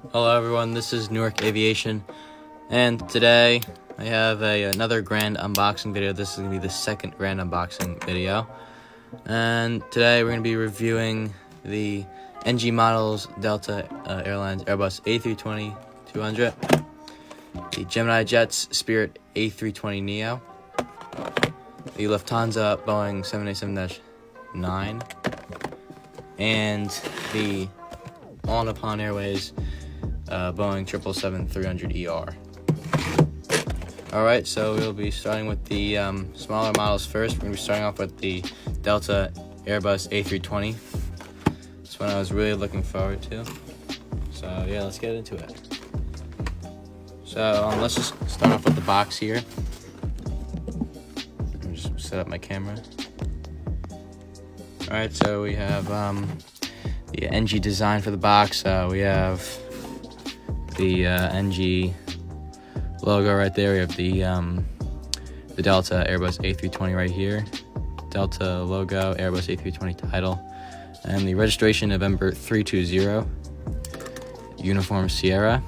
Hello everyone, this is Newark Aviation, and today I have another grand unboxing video. This is going to be the second grand unboxing video, and today we're going to be reviewing the NG models Delta Airlines Airbus A320-200, the Gemini Jets Spirit A320 Neo, the Lufthansa Boeing 787-9, and the All Nippon Airways Boeing 777-300ER. Alright, so we'll be starting with the smaller models first. We're going to be starting off with the Delta Airbus A320. This one I was really looking forward to. So yeah, let's get into it. So let's just start off with the box here. Let me just set up my camera. Alright, so we have the NG design for the box. We have the NG logo right there. We have the Delta Airbus A320 right here. Delta logo, Airbus A320 title, and the registration November 320. Uniform Sierra.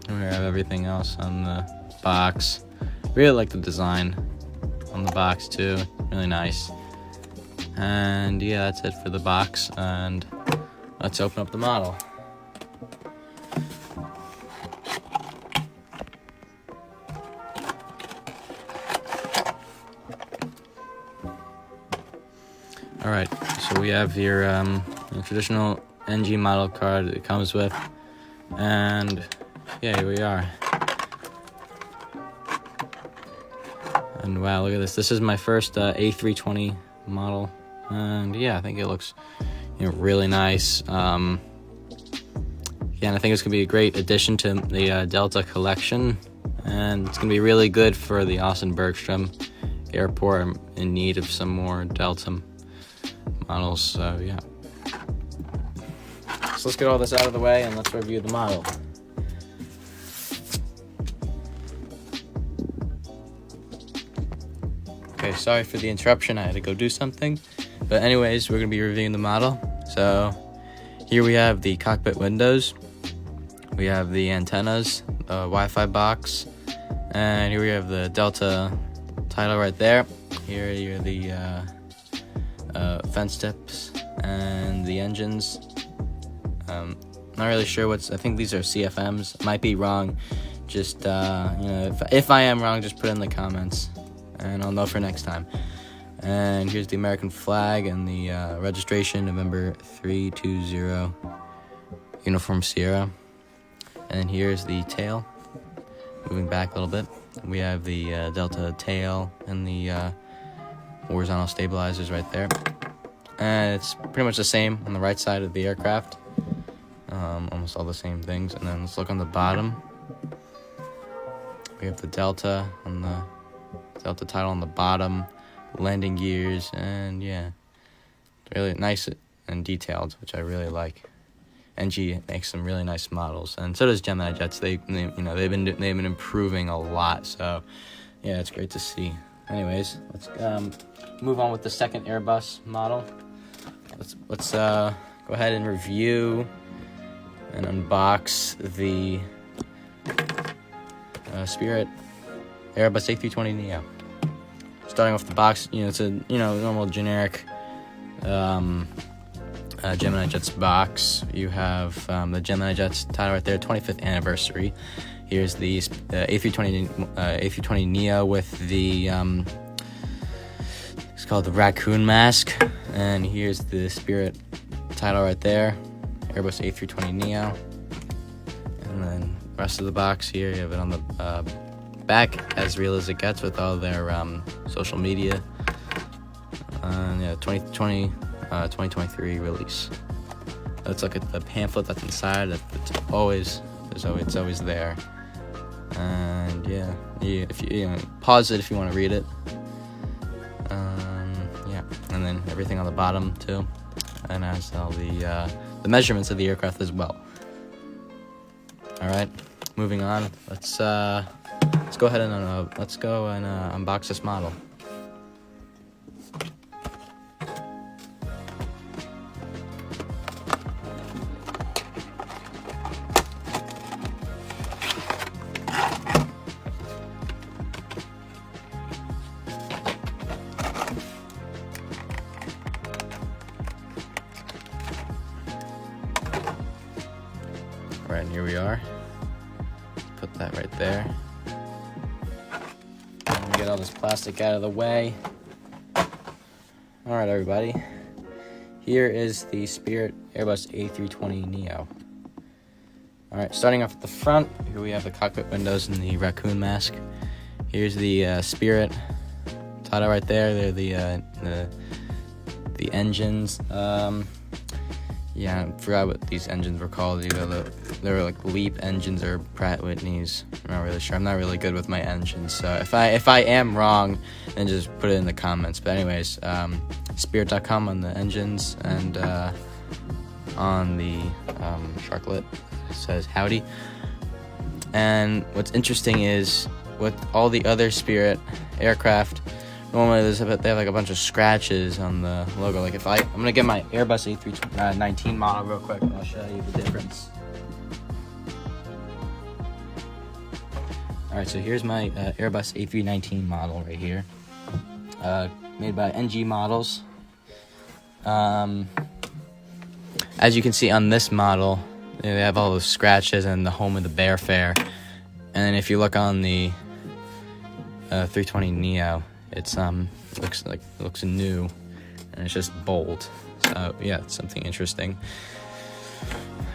And we have everything else on the box. Really like the design on the box too. Really nice. And yeah, that's it for the box. And let's open up the model. Alright, so we have your traditional NG model card it comes with, and yeah, here we are. And wow, look at this. This is my first A320 model, and yeah, I think it looks really nice. Yeah, and I think it's going to be a great addition to the Delta collection, and it's going to be really good for the Austin Bergstrom Airport. I'm in need of some more Delta models, so yeah. So let's get all this out of the way and let's review the model. Okay, sorry for the interruption, I had to go do something. But anyways, we're going to be reviewing the model. So here we have the cockpit windows. We have the antennas, the Wi-Fi box, and here we have the Delta title right there. Here are the fence tips and the engines. Not really sure I think these are CFMs. Might be wrong. Just if I am wrong, just put it in the comments, and I'll know for next time. And here's the American flag and the registration November 320. Uniform Sierra. And here's the tail. Moving back a little bit, we have the Delta tail and the horizontal stabilizers right there. And it's pretty much the same on the right side of the aircraft. Almost all the same things. And then let's look on the bottom. We have the Delta on the Delta title on the bottom, landing gears, and yeah, really nice and detailed, which I really like. NG makes some really nice models, and so does Gemini Jets. They've been improving a lot. So yeah, it's great to see. Anyways, let's move on with the second Airbus model. Let's go ahead and review and unbox the Spirit Airbus A320 Neo. Starting off the box, it's a normal generic Gemini Jets box. You have the Gemini Jets title right there, 25th anniversary. Here's the A320 Neo with the it's called the raccoon mask, and here's the Spirit title right there, Airbus A320 Neo. And then the rest of the box here, you have it on the back, as real as it gets, with all their social media. Yeah, 2023 release. Let's look at the pamphlet that's inside. It's always there. And yeah, if you pause it if you want to read it. Yeah, and then everything on the bottom too, and has all the measurements of the aircraft as well. All right, moving on. Let's go ahead and unbox this model. Alright, and here we are. Put that right there. And get all this plastic out of the way. Alright, everybody. Here is the Spirit Airbus A320 Neo. Alright, starting off at the front, here we have the cockpit windows and the raccoon mask. Here's the Spirit title right there. They're the engines. Yeah, I forgot what these engines were called. Either they were like Leap engines or Pratt Whitney's. I'm not really sure. I'm not really good with my engines, so if I am wrong, then just put it in the comments. But anyways, Spirit.com on the engines, and on the sharklet it says howdy. And what's interesting is with all the other Spirit aircraft, normally they have like a bunch of scratches on the logo. Like I'm gonna get my Airbus A319 model real quick, and I'll show you the difference. All right, so here's my Airbus A319 model right here, made by NG Models. As you can see on this model, they have all those scratches and the home of the bear fair. And then if you look on the 320 Neo, it's looks new, and it's just bold. So yeah, it's something interesting.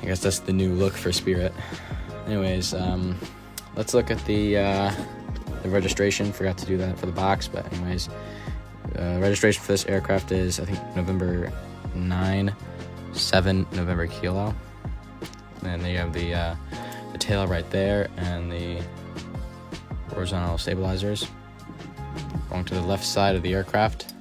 I guess that's the new look for Spirit. Anyways, let's look at the registration. Forgot to do that for the box, but anyways, registration for this aircraft is, I think, November 9, 7 November Kilo. And then you have the tail right there and the horizontal stabilizers. Going to the left side of the aircraft.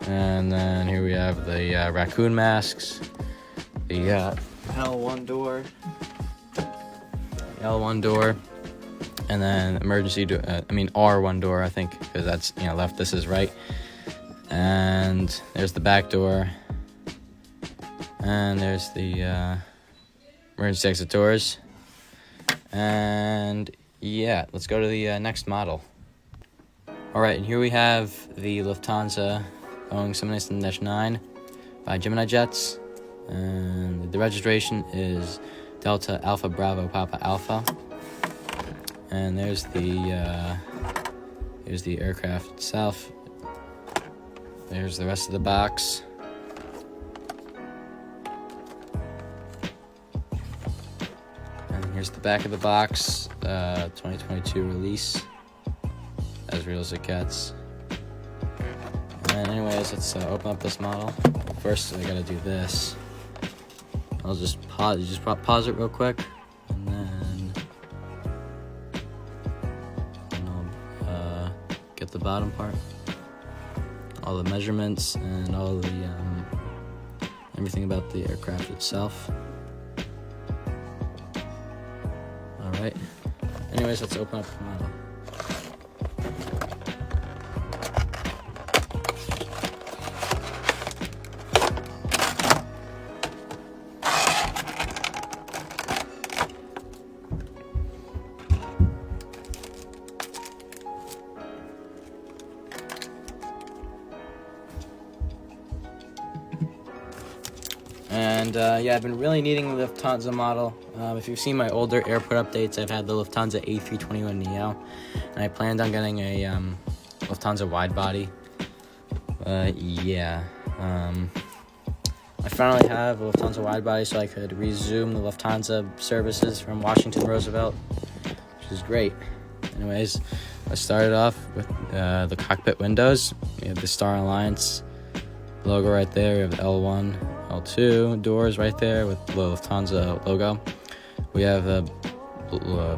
And then here we have the raccoon masks, the L1 door, and then emergency door, R1 door, I think, because that's, left, this is right. And there's the back door. And there's the emergency exit doors. And yeah, let's go to the next model. Alright, and here we have the Lufthansa Boeing 787-9 by Gemini Jets. And the registration is Delta Alpha Bravo Papa Alpha. And here's the aircraft itself. There's the rest of the box. Here's the back of the box, 2022 release, as real as it gets. And anyways, let's open up this model. First, I gotta do this. I'll just pause it real quick, and then I'll get the bottom part, all the measurements, and all the everything about the aircraft itself. Alright, anyways, let's open up the model. And yeah, I've been really needing the Lufthansa model. If you've seen my older airport updates, I've had the Lufthansa A321 Neo, and I planned on getting a Lufthansa wide body. Yeah, I finally have a Lufthansa wide body, so I could resume the Lufthansa services from Washington Roosevelt, which is great. Anyways, let's start it off with the cockpit windows. We have the Star Alliance logo right there. We have the L1, L2 doors right there with the Lufthansa logo. We have the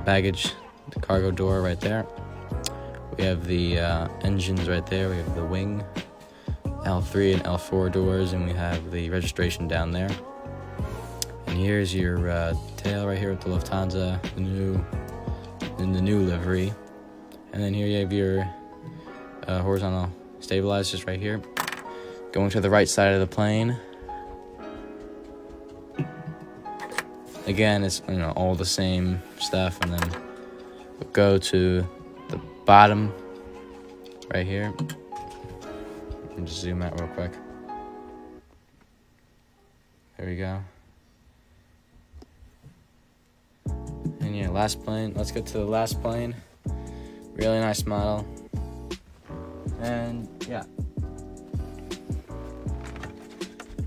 baggage, the cargo door right there. We have the engines right there. We have the wing, L3 and L4 doors, and we have the registration down there. And here's your tail right here with the Lufthansa, the new livery. And then here you have your horizontal stabilizers right here. Going to the right side of the plane. Again, it's all the same stuff, and then we'll go to the bottom right here. And just zoom out real quick. There we go. And yeah, last plane. Let's get to the last plane. Really nice model. And yeah.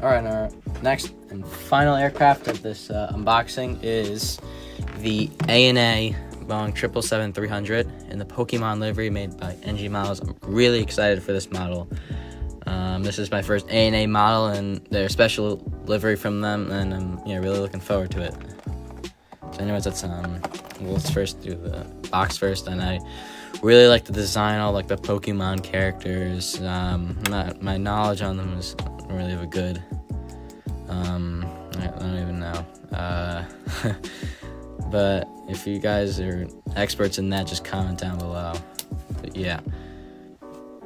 Alright, our next and final aircraft of this unboxing is the A&A Boeing 777-300 in the Pokemon livery made by NG Models. I'm really excited for this model. This is my first A&A model and their special livery from them, and I'm really looking forward to it. So anyways, let's first do the box first, and I really like the design, all like the Pokemon characters. My knowledge on them is really of a good. I don't even know. But if you guys are experts in that, just comment down below. But yeah.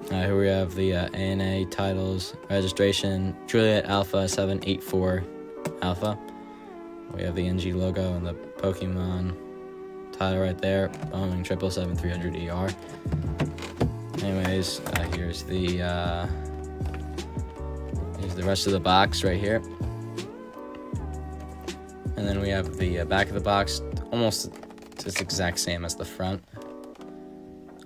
Here we have the ANA titles, registration, Juliet Alpha 784 Alpha. We have the NG logo and the Pokemon title right there, Boeing 777-300ER. Anyways, here's the rest of the box right here. And then we have the back of the box, almost just exact same as the front.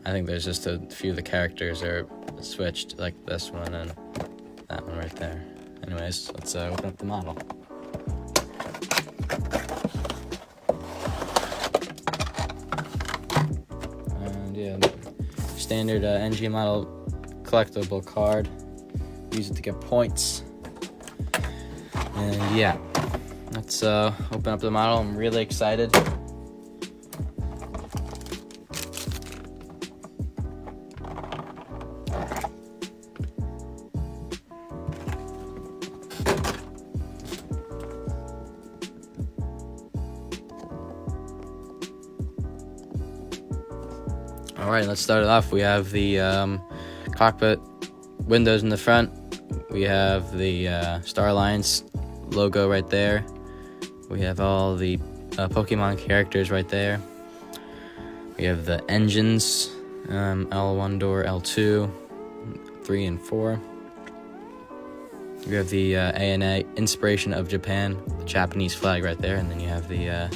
I think there's just a few of the characters are switched, like this one and that one right there. Anyways, let's open up the model. And yeah, standard NG model collectible card. Use it to get points. And yeah, let's open up the model. I'm really excited. Alright, let's start it off. We have the cockpit windows in the front. We have the Star Alliance logo right there. We have all the Pokemon characters right there. We have the engines, L1 door, L2, 3 and 4. We have the ANA Inspiration of Japan, the Japanese flag right there, and then you have the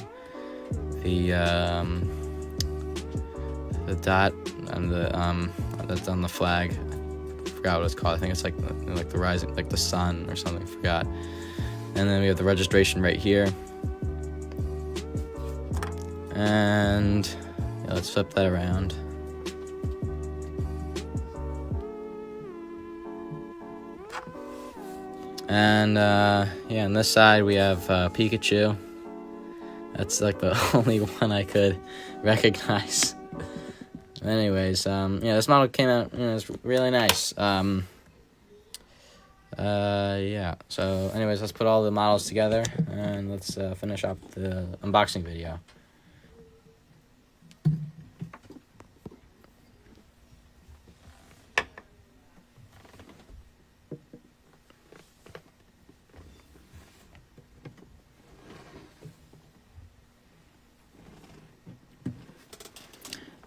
dot on the that's on the flag. I forgot what it's called. I think it's like the rising, like the sun or something. I forgot. And then we have the registration right here. And yeah, let's flip that around. And yeah, on this side we have Pikachu. That's like the only one I could recognize. Anyways, yeah, this model came out, it's really nice. Yeah, so anyways, let's put all the models together and let's finish up the unboxing video.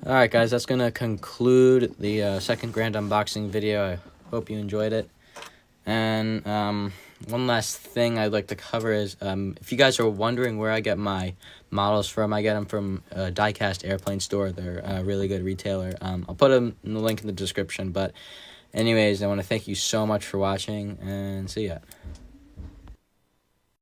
Alright guys, that's going to conclude the second grand unboxing video. I hope you enjoyed it. And one last thing I'd like to cover is, if you guys are wondering where I get my models from, I get them from Diecast Airplane Store. They're a really good retailer. I'll put them in the link in the description. But anyways, I want to thank you so much for watching, and see ya.